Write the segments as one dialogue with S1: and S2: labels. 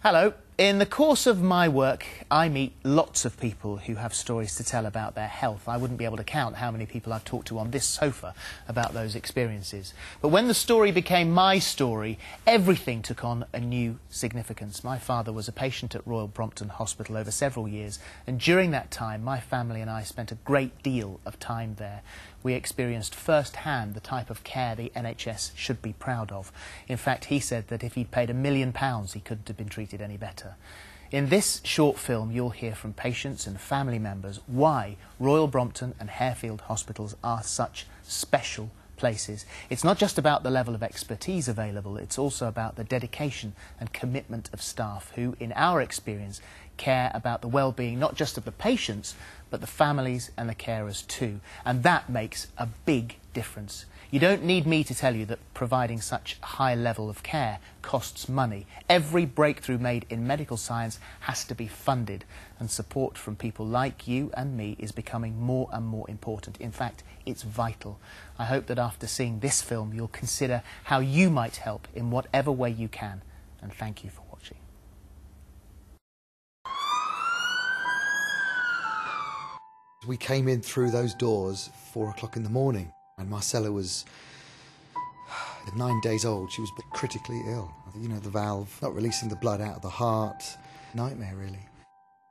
S1: Hello. In the course of my work, I meet lots of people who have stories to tell about their health. I wouldn't be able to count how many people I've talked to on this sofa about those experiences. But when the story became my story, everything took on a new significance. My father was a patient at Royal Brompton Hospital over several years, and during that time, my family and I spent a great deal of time there. We experienced firsthand the type of care the NHS should be proud of. In fact, he said that if he'd paid £1 million, he couldn't have been treated any better. In this short film, you'll hear from patients and family members why Royal Brompton and Harefield hospitals are such special places. It's not just about the level of expertise available, it's also about the dedication and commitment of staff who, in our experience, care about the well-being not just of the patients, but the families and the carers too. And that makes a big difference. You don't need me to tell you that providing such a high level of care costs money. Every breakthrough made in medical science has to be funded, and support from people like you and me is becoming more and more important. In fact, it's vital. I hope that after seeing this film, you'll consider how you might help in whatever way you can. And thank you for watching.
S2: We came in through those doors 4 o'clock in the morning, and Marcella was 9 days old. She was critically ill. You know, the valve not releasing the blood out of the heart. Nightmare, really.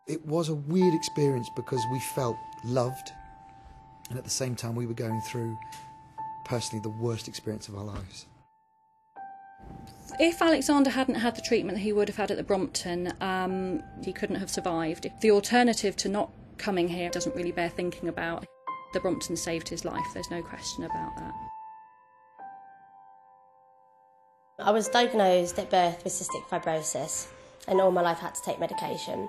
S2: It was a weird experience because we felt loved, and at the same time we were going through, personally, the worst experience of our lives.
S3: If Alexander hadn't had the treatment he would have had at the Brompton, he couldn't have survived. The alternative to not coming here doesn't really bear thinking about. The Brompton saved his life, there's no question about that.
S4: I was diagnosed at birth with cystic fibrosis, and all my life had to take medication.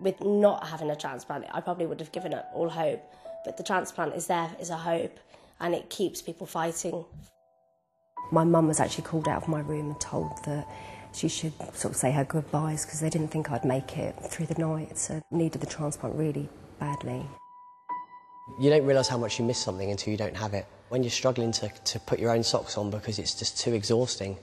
S4: With not having a transplant, I probably would have given up all hope, but the transplant is there as a hope, and it keeps people fighting.
S5: My mum was actually called out of my room and told that she should sort of say her goodbyes because they didn't think I'd make it through the night, so I needed the transplant really badly.
S6: You don't realise how much you miss something until you don't have it. When you're struggling to put your own socks on because it's just too exhausting,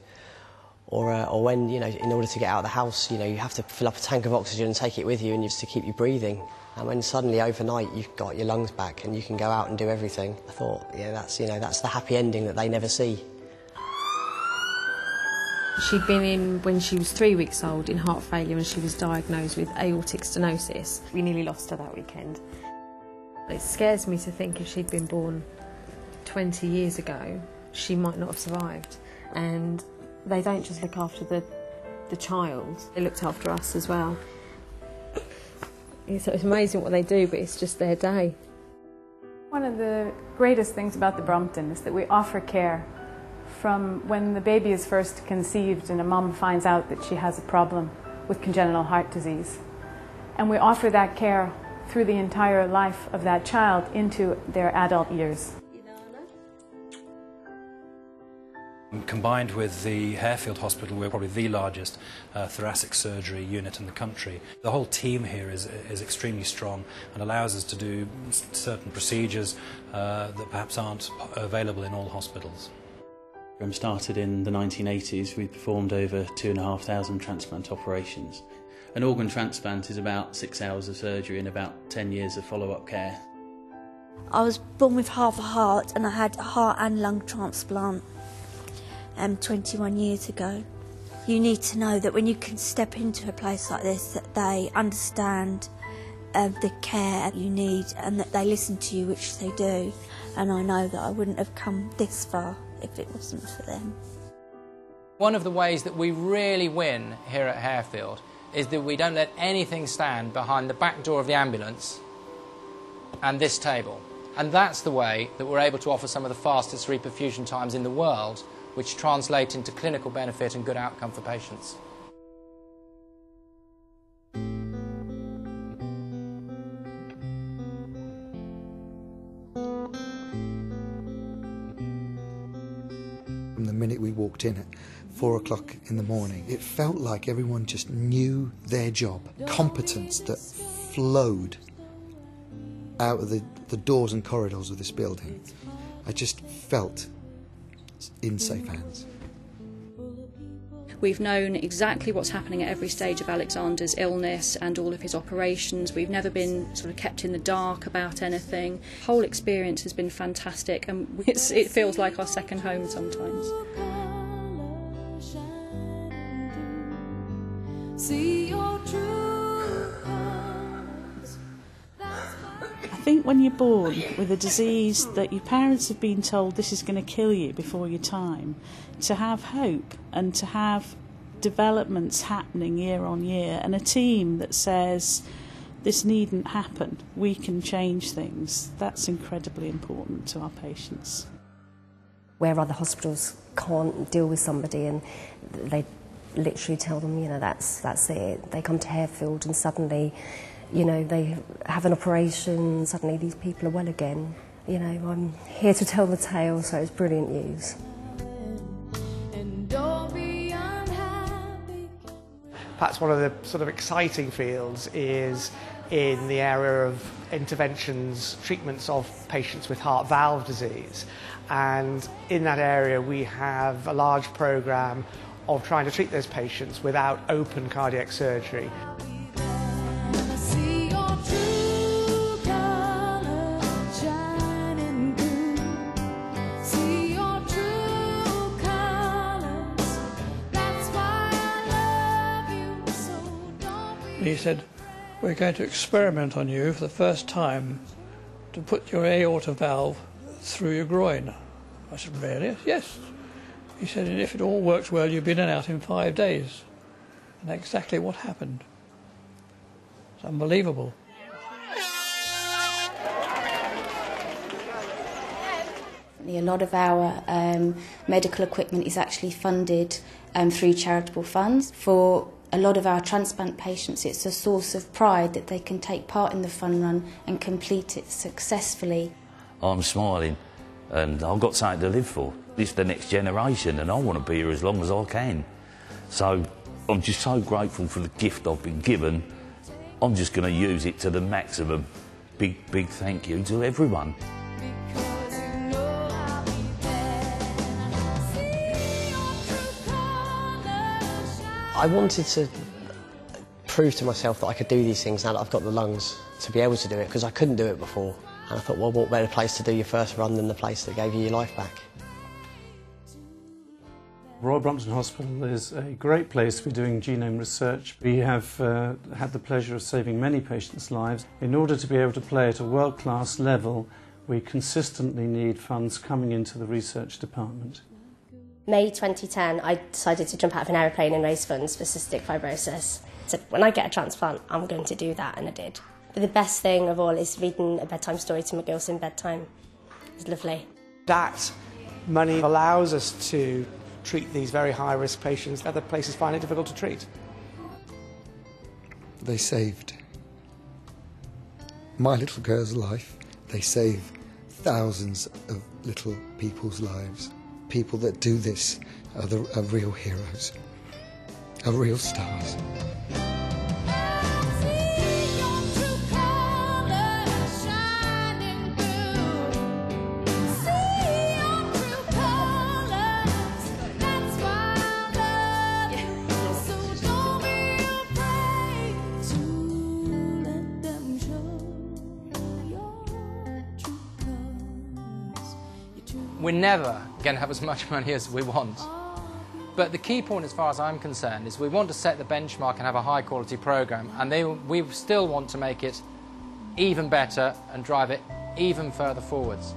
S6: or when, you know, in order to get out of the house, you know, you have to fill up a tank of oxygen and take it with you and just to keep you breathing. And when suddenly overnight you've got your lungs back and you can go out and do everything, I thought, yeah, that's the happy ending that they never see.
S7: She'd been in when she was 3 weeks old in heart failure, and she was diagnosed with aortic stenosis. We nearly lost her that weekend. It scares me to think if she'd been born 20 years ago, she might not have survived. And they don't just look after the child, they looked after us as well. It's amazing what they do, but it's just their day.
S8: One of the greatest things about the Brompton is that we offer care from when the baby is first conceived and a mum finds out that she has a problem with congenital heart disease. And we offer that care through the entire life of that child into their adult years.
S9: Combined with the Harefield Hospital, we're probably the largest thoracic surgery unit in the country. The whole team here is extremely strong and allows us to do certain procedures that perhaps aren't available in all hospitals.
S10: Started in the 1980s, we performed over 2,500 transplant operations. An organ transplant is about 6 hours of surgery and about 10 years of follow-up care.
S11: I was born with half a heart and I had a heart and lung transplant 21 years ago. You need to know that when you can step into a place like this, that they understand the care you need and that they listen to you, which they do. And I know that I wouldn't have come this far if it wasn't for them.
S12: One of the ways that we really win here at Harefield is that we don't let anything stand behind the back door of the ambulance and this table. And that's the way that we're able to offer some of the fastest reperfusion times in the world, which translate into clinical benefit and good outcome for patients.
S2: From the minute we walked in at 4 o'clock in the morning, it felt like everyone just knew their job. Competence that flowed out of the doors and corridors of this building. I just felt in safe hands.
S3: We've known exactly what's happening at every stage of Alexander's illness and all of his operations. We've never been sort of kept in the dark about anything. The whole experience has been fantastic, and it feels like our second home sometimes.
S13: See your true colours.
S14: I think when you're born with a disease that your parents have been told this is going to kill you before your time, to have hope and to have developments happening year on year and a team that says this needn't happen, we can change things, that's incredibly important to our patients.
S5: Where other hospitals can't deal with somebody and they literally tell them, you know, that's it. They come to Harefield and suddenly, you know, they have an operation, suddenly these people are well again. You know, I'm here to tell the tale, so it's brilliant news.
S15: Perhaps one of the sort of exciting fields is in the area of interventions, treatments of patients with heart valve disease. And in that area we have a large programme of trying to treat those patients without open cardiac surgery.
S16: He said, we're going to experiment on you for the first time to put your aorta valve through your groin. I said, really? Yes. He said, and if it all works well, you'll be in and out in 5 days. And that's exactly what happened. It's unbelievable.
S17: A lot of our medical equipment is actually funded through charitable funds. For a lot of our transplant patients, it's a source of pride that they can take part in the fun run and complete it successfully.
S18: I'm smiling and I've got something to live for. It's the next generation and I want to be here as long as I can. So I'm just so grateful for the gift I've been given. I'm just going to use it to the maximum. Big thank you to everyone.
S6: I wanted to prove to myself that I could do these things now that I've got the lungs to be able to do it, because I couldn't do it before. And I thought, well, what better place to do your first run than the place that gave you your life back?
S19: Royal Brompton Hospital is a great place to be doing genome research. We have had the pleasure of saving many patients' lives. In order to be able to play at a world-class level, we consistently need funds coming into the research department.
S4: May 2010, I decided to jump out of an aeroplane and raise funds for cystic fibrosis. I said, when I get a transplant, I'm going to do that, and I did. But the best thing of all is reading a bedtime story to my girls in bedtime. It's lovely.
S15: That money allows us to treat these very high-risk patients that other places find it difficult to treat.
S2: They saved my little girl's life. They save thousands of little people's lives. People that do this are real heroes, are real stars.
S12: We're never going to have as much money as we want. But the key point, as far as I'm concerned, is we want to set the benchmark and have a high-quality programme, and we still want to make it even better and drive it even further forwards.